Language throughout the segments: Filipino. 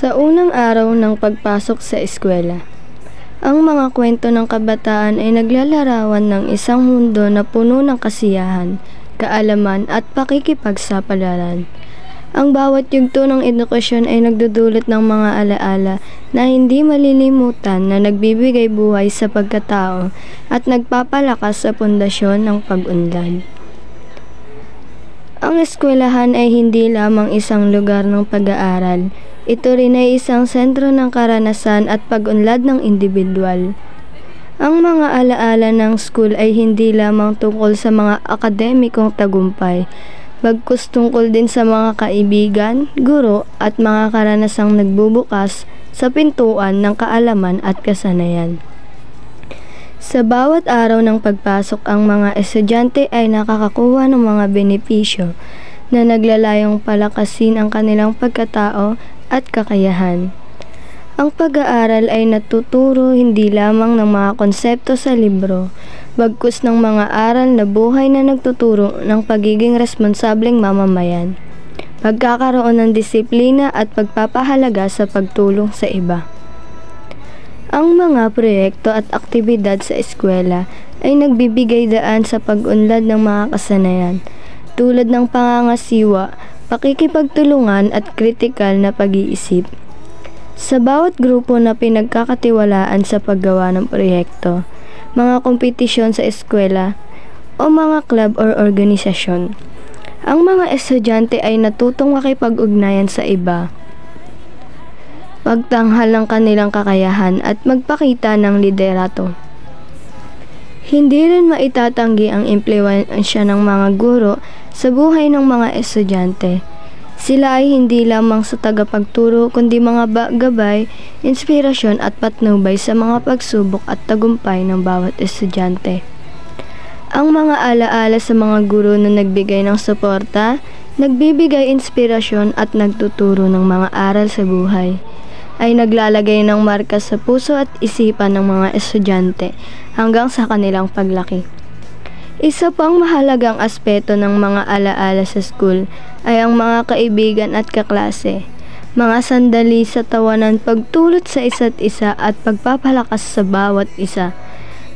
Sa unang araw ng pagpasok sa eskwela, ang mga kwento ng kabataan ay naglalarawan ng isang mundo na puno ng kasiyahan, kaalaman at pakikipagsapalaran. Ang bawat yugto ng edukasyon ay nagdudulot ng mga alaala na hindi malilimutan na nagbibigay buhay sa pagkatao at nagpapalakas sa pundasyon ng pag-unlad. Ang eskwelahan ay hindi lamang isang lugar ng pag-aaral. Ito rin ay isang sentro ng karanasan at pag-unlad ng individual. Ang mga alaala ng school ay hindi lamang tungkol sa mga akademikong tagumpay, bagkus tungkol din sa mga kaibigan, guro at mga karanasang nagbubukas sa pintuan ng kaalaman at kasanayan. Sa bawat araw ng pagpasok, ang mga estudyante ay nakakakuha ng mga benepisyo na naglalayong palakasin ang kanilang pagkatao at kakayahan. Ang pag-aaral ay natuturo hindi lamang ng mga konsepto sa libro, bagkus ng mga aral na buhay na nagtuturo ng pagiging responsableng mamamayan, pagkakaroon ng disiplina at pagpapahalaga sa pagtulong sa iba. Ang mga proyekto at aktibidad sa eskwela ay nagbibigay daan sa pag-unlad ng mga kasanayan, tulad ng pangangasiwa, pakikipagtulungan at kritikal na pag-iisip. Sa bawat grupo na pinagkakatiwalaan sa paggawa ng proyekto, mga kompetisyon sa eskwela o mga club or organisasyon, ang mga estudyante ay natutong makipag-ugnayan sa iba, pagtanghal ng kanilang kakayahan at magpakita ng liderato. Hindi rin maitatanggi ang impluwensya ng mga guro sa buhay ng mga estudyante. Sila ay hindi lamang sa tagapagturo kundi mga gabay, inspirasyon at patnubay sa mga pagsubok at tagumpay ng bawat estudyante. Ang mga alaala sa mga guro na nagbigay ng suporta, nagbibigay inspirasyon at nagtuturo ng mga aral sa buhay ay naglalagay ng marka sa puso at isipan ng mga estudyante hanggang sa kanilang paglaki. Isa pang mahalagang aspeto ng mga alaala sa school ay ang mga kaibigan at kaklase, mga sandali sa tawanan, pagtulot sa isa't isa at pagpapalakas sa bawat isa.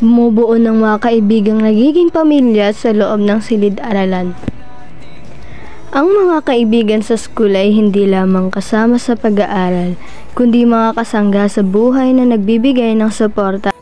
Bumubuo ng mga kaibigang nagiging pamilya sa loob ng silid-aralan. Ang mga kaibigan sa school ay hindi lamang kasama sa pag-aaral, kundi mga kasangga sa buhay na nagbibigay ng suporta